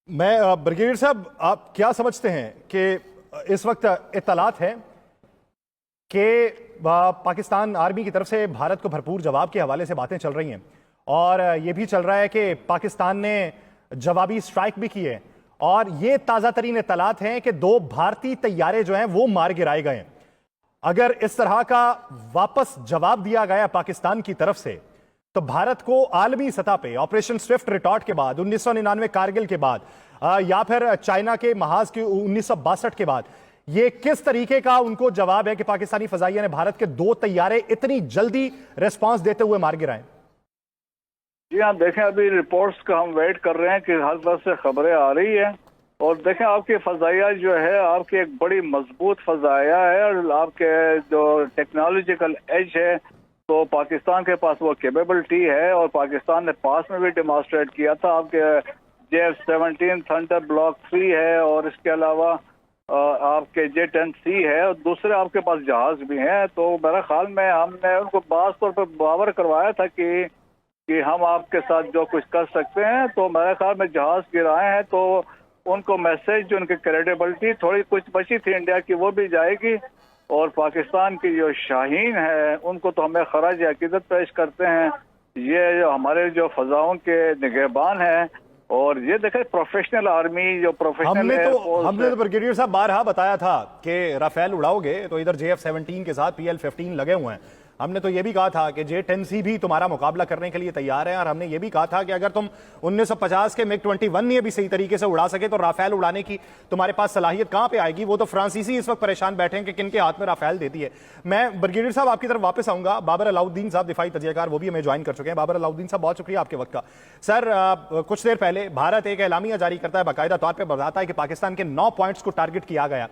Brigadier साहब, आप क्या समझते हैं कि इस वक्त इत्तलात है कि पाकिस्तान आर्मी की तरफ से भारत को भरपूर जवाब के हवाले से बातें चल रही हैं और ये भी चल रहा है कि पाकिस्तान ने जवाबी स्ट्राइक भी की है और ये ताज़ा तरीन इत्तलात हैं कि 2 भारतीय तैयारे जो हैं वो मार गिराए गए हैं। अगर इस तरह का वापस जवाब दिया गया पाकिस्तान की तरफ से तो भारत को आलमी सतह पे ऑपरेशन स्विफ्ट रिटॉर्ट के बाद 1999 कारगिल के बाद या फिर चाइना के महाज के 1962 के बाद ये किस तरीके का उनको जवाब है कि पाकिस्तानी फजाइया ने भारत के 2 तैयारे इतनी जल्दी रिस्पांस देते हुए मार गिराए? जी हाँ, देखें अभी रिपोर्ट्स का हम वेट कर रहे हैं कि हर तरफ से खबरें आ रही है और देखें आपकी फजाइया जो है आपकी एक बड़ी मजबूत फजाइया है और आपके जो टेक्नोलॉजिकल एज है तो पाकिस्तान के पास वो कैपेबिलिटी है और पाकिस्तान ने पास में भी डेमोन्स्ट्रेट किया था। आपके JF-17 थंडर ब्लॉक 3 है और इसके अलावा आपके J-10C है और दूसरे आपके पास जहाज भी हैं। तो मेरा ख्याल में हमने उनको खास तौर पर बावर करवाया था कि हम आपके साथ जो कुछ कर सकते हैं। तो मेरे ख्याल में जहाज गिराए हैं तो उनको मैसेज जो उनकी क्रेडिबिलिटी थोड़ी कुछ बची थी इंडिया की वो भी जाएगी और पाकिस्तान की जो शाहीन है उनको तो हमें खराज अकीदत पेश करते हैं। ये जो हमारे जो फजाओं के निगहबान हैं और ये देखें प्रोफेशनल आर्मी जो प्रोफेशनल हमने तो ब्रिगेडियर साहब बारहा बताया था कि राफेल उड़ाओगे तो इधर JF-17 के साथ PL-15 लगे हुए हैं। हमने तो ये भी कहा था कि J-10C भी तुम्हारा मुकाबला करने के लिए तैयार है और हमने ये भी कहा था कि अगर तुम 1950 के MiG-21 ये भी सही तरीके से उड़ा सके तो राफेल उड़ाने की तुम्हारे पास सलाहियत कहां पे आएगी? वो तो फ्रांसीसी इस वक्त परेशान बैठे हैं कि किन के हाथ में राफेल देती है। मैं ब्रिगेडियर साहब आपकी तरफ वापस आऊंगा। बाबर अलाउद्दीन साहब दिफाई तजियाकार वो भी हमें ज्वाइन कर चुके हैं। बाबर अलाउद्दीन साहब बहुत शुक्रिया आपके वक्त का। सर, कुछ देर पहले भारत एक एलामिया जारी करता है, बाकायदा तौर पर बताता है कि पाकिस्तान के 9 पॉइंट्स को टारगेट किया गया।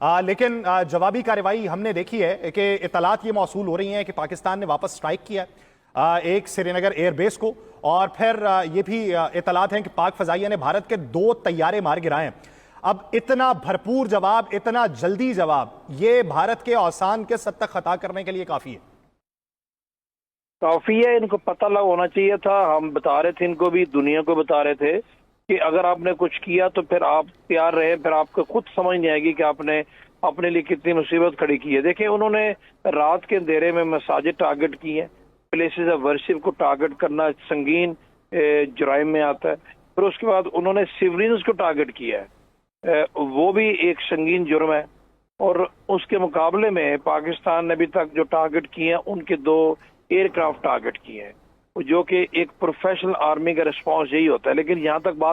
लेकिन जवाबी कार्रवाई हमने देखी है कि इत्तलात ये मौसूल हो रही हैं कि पाकिस्तान ने वापस स्ट्राइक किया एक श्रीनगर एयरबेस को और फिर ये भी इत्तलात हैं कि पाक फजाइया ने भारत के 2 तैयारे मार गिराए हैं। अब इतना भरपूर जवाब, इतना जल्दी जवाब, ये भारत के औसान के सद तक खता करने के लिए काफी है? काफी है। इनको पता लग होना चाहिए था। हम बता रहे थे, इनको भी दुनिया को बता रहे थे कि अगर आपने कुछ किया तो फिर आप तैयार रहे, फिर आपको खुद समझ नहीं आएगी कि आपने अपने लिए कितनी मुसीबत खड़ी की है। देखिए, उन्होंने रात के अंधेरे में मसाजिद टारगेट की है, प्लेसेस ऑफ वर्शिप को टारगेट करना संगीन जुराइम में आता है। फिर उसके बाद उन्होंने सिविलियंस को टारगेट किया है, वो भी एक संगीन जुर्म है। और उसके मुकाबले में पाकिस्तान ने अभी तक जो टारगेट किए हैं उनके 2 एयरक्राफ्ट टारगेट किए हैं, जो कि एक प्रोफेशनल आर्मी का रिस्पॉन्स यही होता है। लेकिन यहाँ तक बात